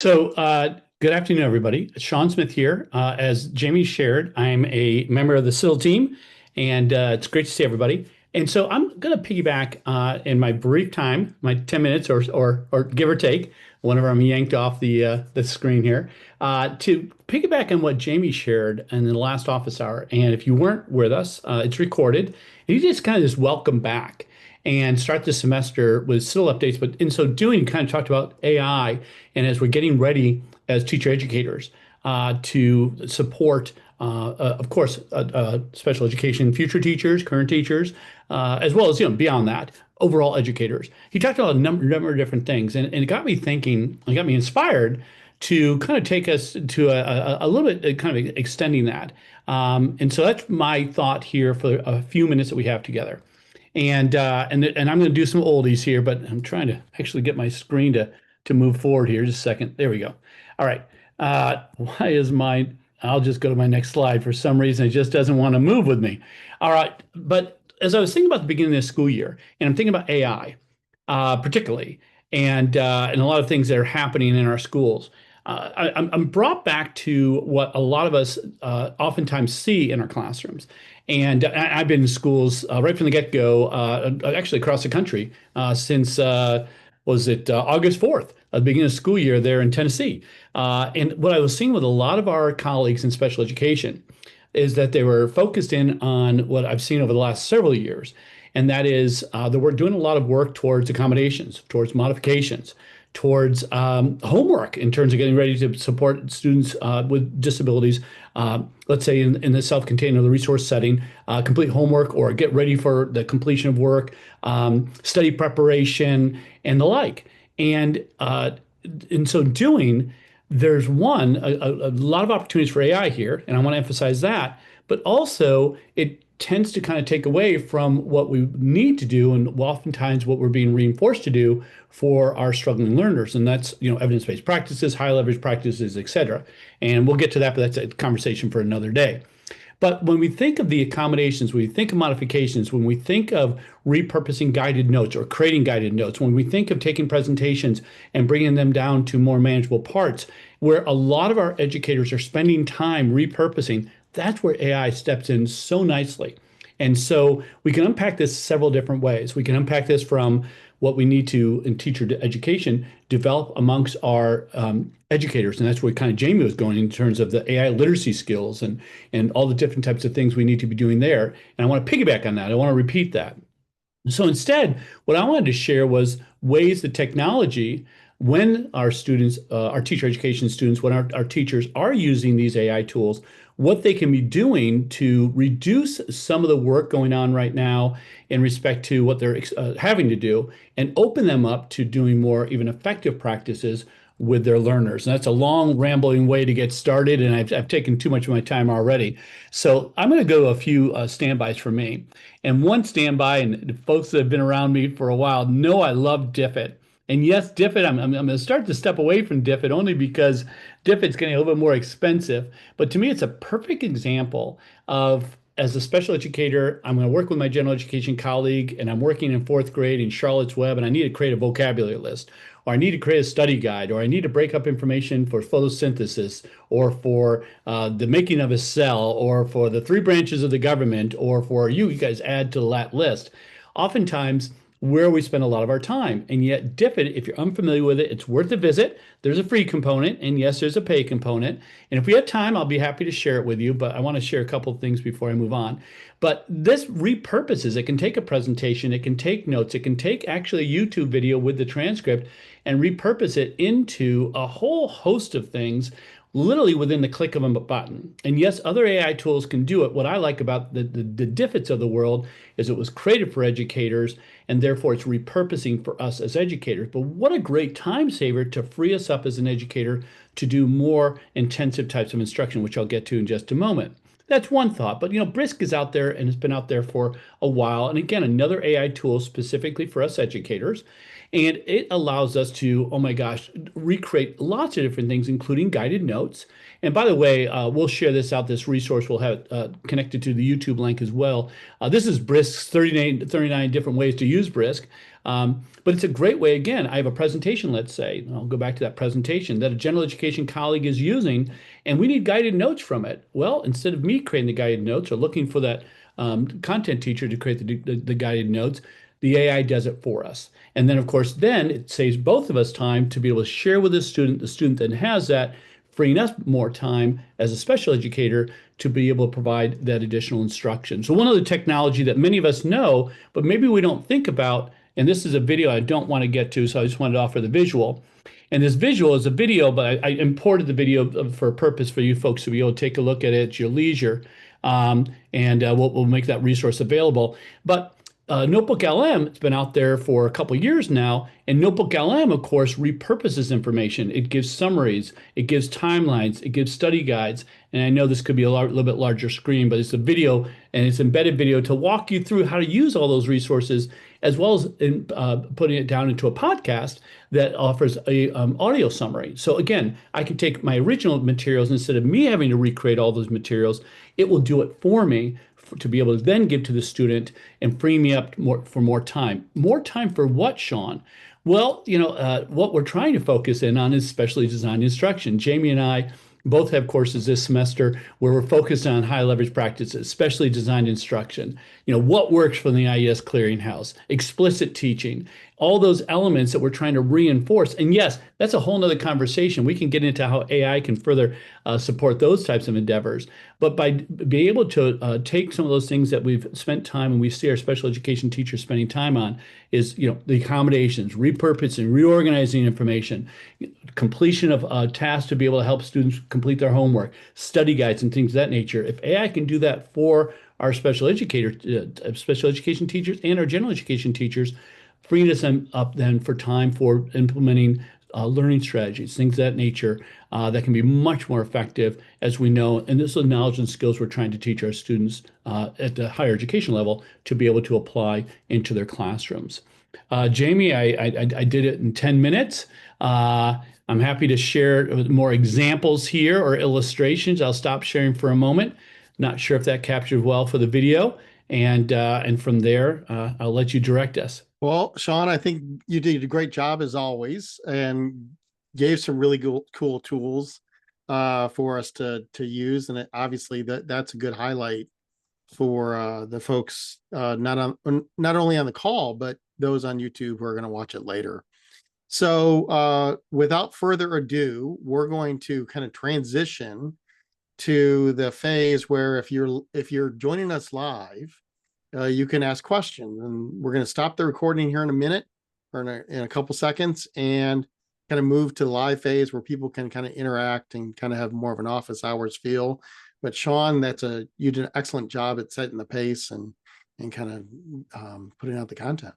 Good afternoon, everybody. Sean Smith here. As Jamie shared, I'm a member of the CIDDL team, and it's great to see everybody. And so I'm going to piggyback in my brief time, my 10 minutes or give or take, whenever I'm yanked off the screen here, to piggyback on what Jamie shared in the last office hour. And if you weren't with us, it's recorded. And you just welcome back and start the semester with CIDDL updates. But in so doing, kind of talked about AI, and as we're getting ready as teacher educators to support, of course, special education future teachers, current teachers, as well as beyond that, overall educators. He talked about a number of different things, and it got me thinking, it got me inspired to kind of take us to a little bit, kind of extending that. And so that's my thought here for a few minutes that we have together. And I'm going to do some oldies here, but I'm trying to actually get my screen to move forward here. Just a second. There we go. All right. Why is my? I'll just go to my next slide. For some reason, it just doesn't want to move with me. All right. But as I was thinking about the beginning of the school year, and I'm thinking about AI, particularly, and a lot of things that are happening in our schools. I'm brought back to what a lot of us oftentimes see in our classrooms. And I've been in schools right from the get-go, actually across the country since, was it August 4th, the beginning of the school year there in Tennessee. And what I was seeing with a lot of our colleagues in special education is that they were focused in on what I've seen over the last several years, and that is that we're doing a lot of work towards accommodations, towards modifications, towards homework in terms of getting ready to support students with disabilities, let's say in the self-contained or the resource setting, complete homework or get ready for the completion of work, study preparation, and the like. And in so doing, there's a lot of opportunities for AI here, and I want to emphasize that, but also it tends to kind of take away from what we need to do and oftentimes what we're being reinforced to do for our struggling learners. And that's, evidence-based practices, high leverage practices, et cetera. And we'll get to that, but that's a conversation for another day. But when we think of the accommodations, when we think of modifications, when we think of repurposing guided notes or creating guided notes, when we think of taking presentations and bringing them down to more manageable parts, where a lot of our educators are spending time repurposing, that's where AI steps in so nicely. And so we can unpack this several different ways. We can unpack this from what we need to, in teacher education, develop amongst our educators. And that's where kind of Jamie was going in terms of the AI literacy skills and all the different types of things we need to be doing there. And I want to piggyback on that. I want to repeat that. So instead, what I wanted to share was ways that technology, when our students, our teacher education students, when our teachers are using these AI tools, what they can be doing to reduce some of the work going on right now in respect to what they're having to do and open them up to doing more even effective practices with their learners. And that's a long, rambling way to get started, and I've taken too much of my time already. So I'm going to go a few standbys for me. And one standby, and the folks that have been around me for a while know I love DiffIt. And yes, DiffIt, I'm going to start to step away from DiffIt only because DiffIt's getting a little bit more expensive. But to me, it's a perfect example of, as a special educator, I'm going to work with my general education colleague, and I'm working in fourth grade in Charlotte's Web, and I need to create a vocabulary list, or I need to create a study guide, or I need to break up information for photosynthesis, or for the making of a cell, or for the three branches of the government, or for you guys add to that list. Oftentimes, where we spend a lot of our time. And yet DiffIt, if you're unfamiliar with it, it's worth a visit. There's a free component, and yes, there's a pay component. And if we have time, I'll be happy to share it with you, but I want to share a couple of things before I move on. But this repurposes, it can take a presentation, it can take notes, it can take actually a YouTube video with the transcript and repurpose it into a whole host of things literally within the click of a button. And yes, other AI tools can do it. What I like about the DiffIts of the world is it was created for educators, and therefore it's repurposing for us as educators. But what a great time saver to free us up as an educator to do more intensive types of instruction, which I'll get to in just a moment. That's one thought. But Brisk is out there and has been out there for a while. And again, another AI tool specifically for us educators. And it allows us to, oh my gosh, recreate lots of different things, including guided notes. And by the way, we'll share this out. This resource we'll have connected to the YouTube link as well. This is Brisk's 39 different ways to use Brisk. But it's a great way. Again, I have a presentation, let's say, and I'll go back to that presentation that a general education colleague is using, and we need guided notes from it. Well, instead of me creating the guided notes or looking for that content teacher to create the guided notes, the AI does it for us. And then, of course, then it saves both of us time to be able to share with the student then has that, freeing us more time as a special educator to be able to provide that additional instruction. So one of the technology that many of us know, but maybe we don't think about, and this is a video I don't want to get to, so I just wanted to offer the visual. And this visual is a video, but I imported the video for a purpose for you folks to be able to take a look at it at your leisure. And we'll make that resource available. But NotebookLM, it's been out there for a couple of years now, and NotebookLM, of course, repurposes information. It gives summaries, it gives timelines, it gives study guides. And I know this could be a little bit larger screen, but it's a video and it's embedded video to walk you through how to use all those resources, as well as putting it down into a podcast that offers a audio summary. So again, I can take my original materials, instead of me having to recreate all those materials, it will do it for me to be able to then give to the student and free me up for more time. More time for what, Sean? Well, what we're trying to focus in on is specially designed instruction. Jamie and I both have courses this semester where we're focused on high leverage practices, specially designed instruction. What works from the IES clearinghouse, explicit teaching, all those elements that we're trying to reinforce. And yes, that's a whole nother conversation. We can get into how AI can further support those types of endeavors. But by being able to take some of those things that we've spent time and we see our special education teachers spending time on is, the accommodations, repurposing, reorganizing information, completion of tasks to be able to help students complete their homework, study guides and things of that nature. If AI can do that for our special education teachers and our general education teachers, freeing us up then for time for implementing learning strategies, things of that nature that can be much more effective, as we know. And this is the knowledge and skills we're trying to teach our students at the higher education level to be able to apply into their classrooms. Jamie, I did it in 10 minutes. I'm happy to share more examples here or illustrations. I'll stop sharing for a moment. Not sure if that captured well for the video. And from there, I'll let you direct us. Well, Sean, I think you did a great job as always, and gave some really cool tools for us to use. And obviously that's a good highlight for the folks not only on the call, but those on YouTube who are going to watch it later. So without further ado, we're going to kind of transition to the phase where if you're joining us live, you can ask questions, and we're going to stop the recording here in a minute or in a couple seconds and kind of move to the live phase where people can kind of interact and kind of have more of an office hours feel. But Sean, you did an excellent job at setting the pace and kind of putting out the content.